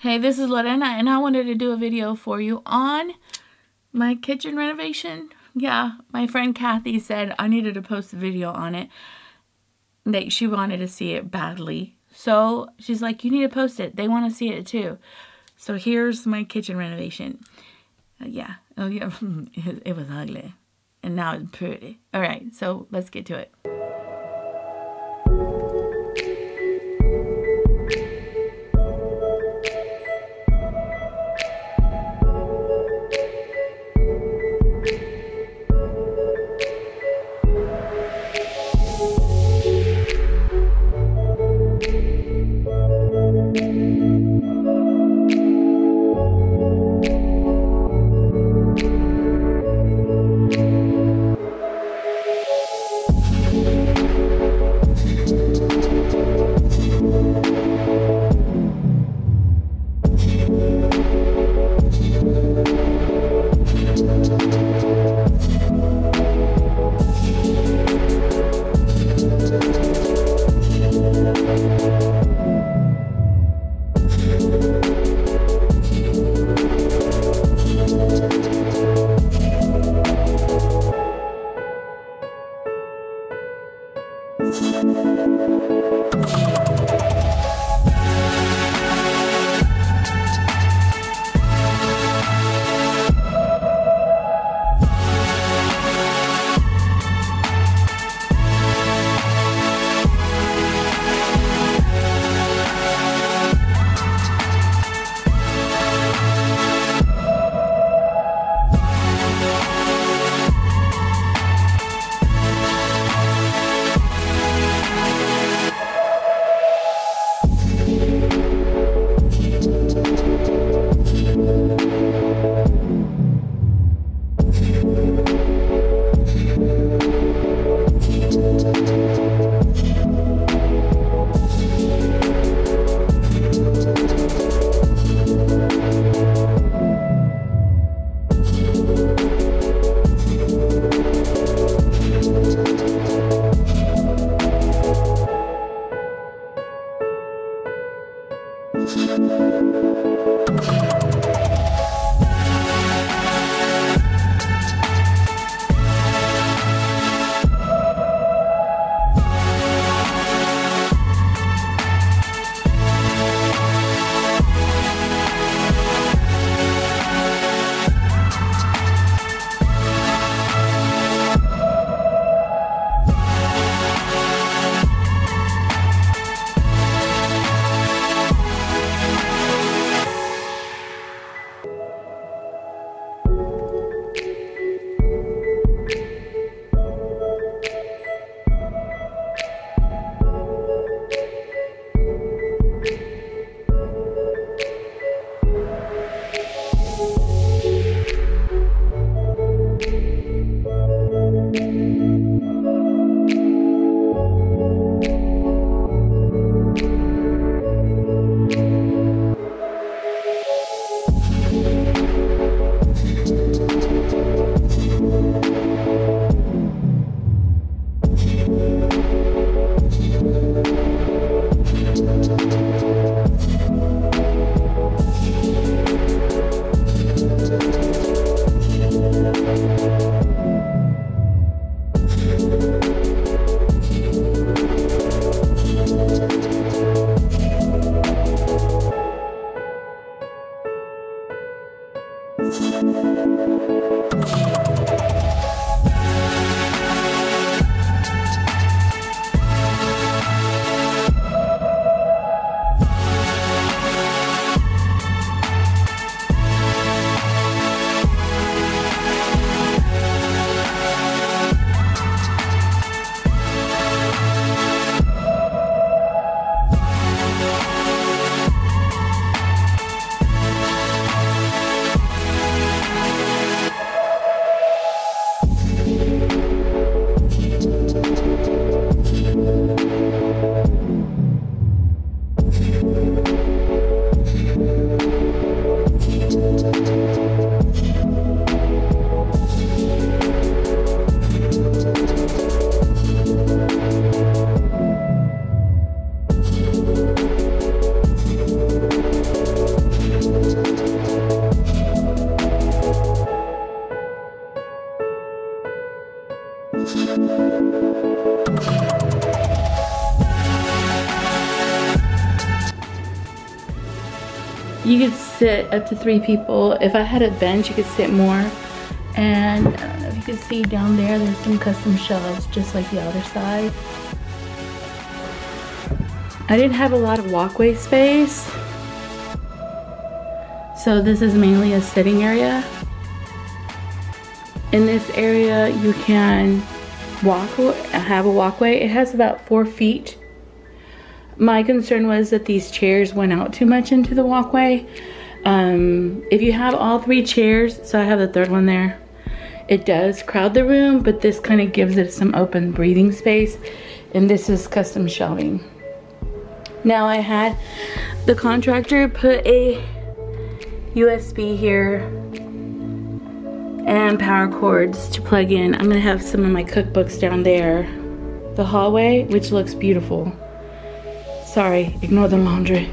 Hey, this is Lorena, and I wanted to do a video for you on my kitchen renovation. Yeah, my friend Kathy said I needed to post a video on it. That she wanted to see it badly. So she's like, you need to post it. They want to see it too. So here's my kitchen renovation. Yeah. Oh, yeah. It was ugly. And now it's pretty. All right, so let's get to it. You could sit up to 3 people. If I had a bench, you could sit more. And I don't know if you can see down there, there's some custom shelves, just like the other side. I didn't have a lot of walkway space, so this is mainly a sitting area. In this area, you can have a walkway. It has about 4 feet. My concern was that these chairs went out too much into the walkway. If you have all 3 chairs, so I have the 3rd one there, it does crowd the room, but this kind of gives it some open breathing space. And this is custom shelving. Now I had the contractor put a USB here and power cords to plug in. I'm gonna have some of my cookbooks down there. The hallway, which looks beautiful. Sorry, ignore the laundry.